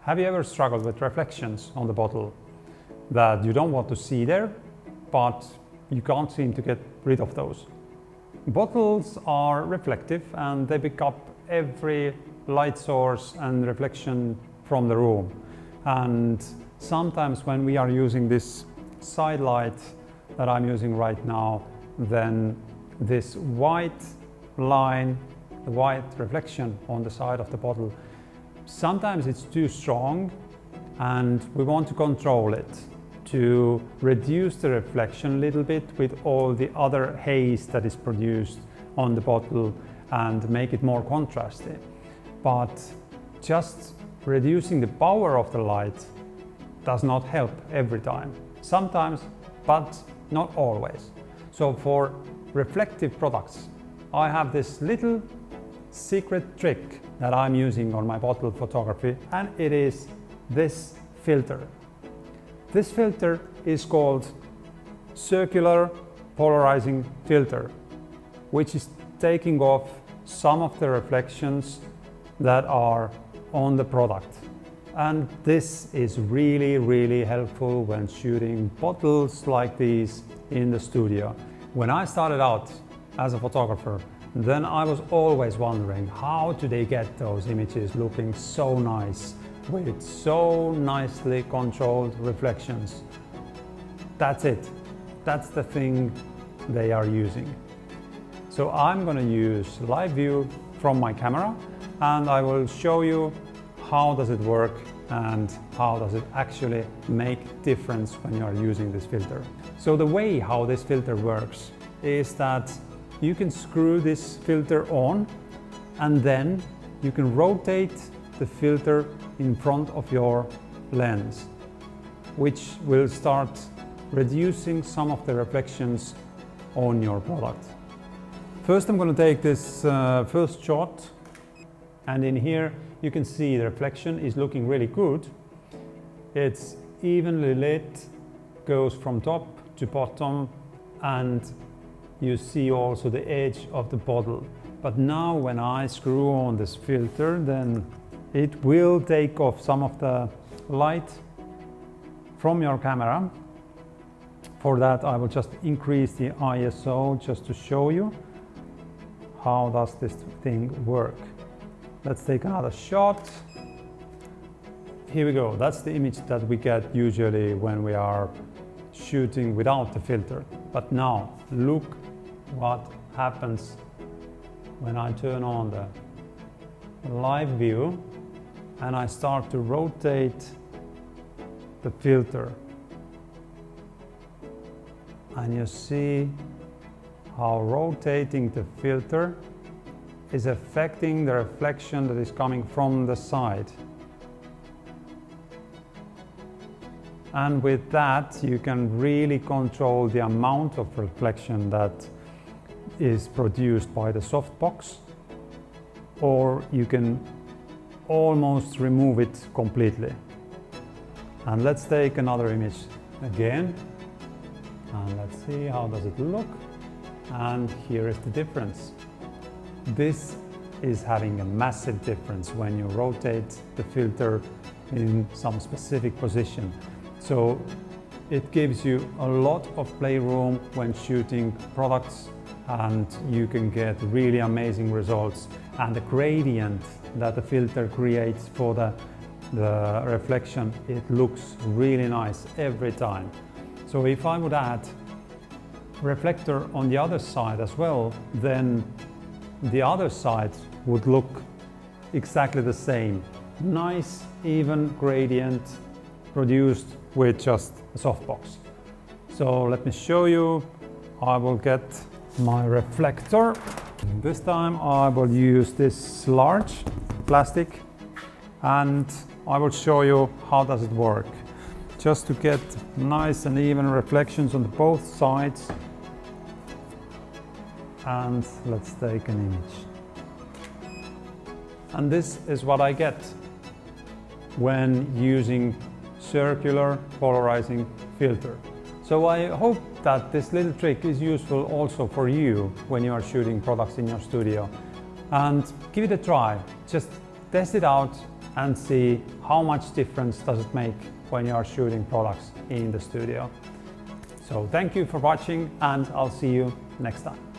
Have you ever struggled with reflections on the bottle that you don't want to see there, but you can't seem to get rid of those? Bottles are reflective and they pick up every light source and reflection from the room. And sometimes when we are using this side light that I'm using right now, then this white line, the white reflection on the side of the bottle, sometimes it's too strong and we want to control it to reduce the reflection a little bit with all the other haze that is produced on the bottle and make it more contrasty. But just reducing the power of the light does not help every time. Sometimes, but not always. So for reflective products, I have this little secret trick that I'm using on my bottle photography, and it is this filter. This filter is called circular polarizing filter, which is taking off some of the reflections that are on the product. And this is really helpful when shooting bottles like these in the studio. When I started out as a photographer, then I was always wondering, how do they get those images looking so nice with so nicely controlled reflections? That's it. That's the thing they are using. So I'm going to use live view from my camera, and I will show you how does it work and how does it actually make difference when you are using this filter. So the way how this filter works is that you can screw this filter on and then you can rotate the filter in front of your lens, which will start reducing some of the reflections on your product. First I'm going to take this first shot, and in here you can see the reflection is looking really good. It's evenly lit, goes from top to bottom, and you see also the edge of the bottle. But now when I screw on this filter, then it will take off some of the light from your camera. For that I will just increase the ISO just to show you how does this thing work. Let's take another shot. Here we go. That's the image that we get usually when we are shooting without the filter. But now look what happens when I turn on the live view and I start to rotate the filter. And you see how rotating the filter is affecting the reflection that is coming from the side. And with that you can really control the amount of reflection that is produced by the softbox, or you can almost remove it completely. And let's take another image again, and let's see how does it look. And here is the difference. This is having a massive difference when you rotate the filter in some specific position. So it gives you a lot of playroom when shooting products, and you can get really amazing results. And the gradient that the filter creates for the reflection, it looks really nice every time. So if I would add reflector on the other side as well, then the other side would look exactly the same. Nice, even gradient produced with just a softbox. So let me show you. I will get my reflector. This time I will use this large plastic, and I will show you how does it work. Just to get nice and even reflections on both sides. And let's take an image. And this is what I get when using circular polarizing filter. So I hope that this little trick is useful also for you when you are shooting products in your studio. And give it a try. Just test it out and see how much difference does it make when you are shooting products in the studio. So thank you for watching, and I'll see you next time.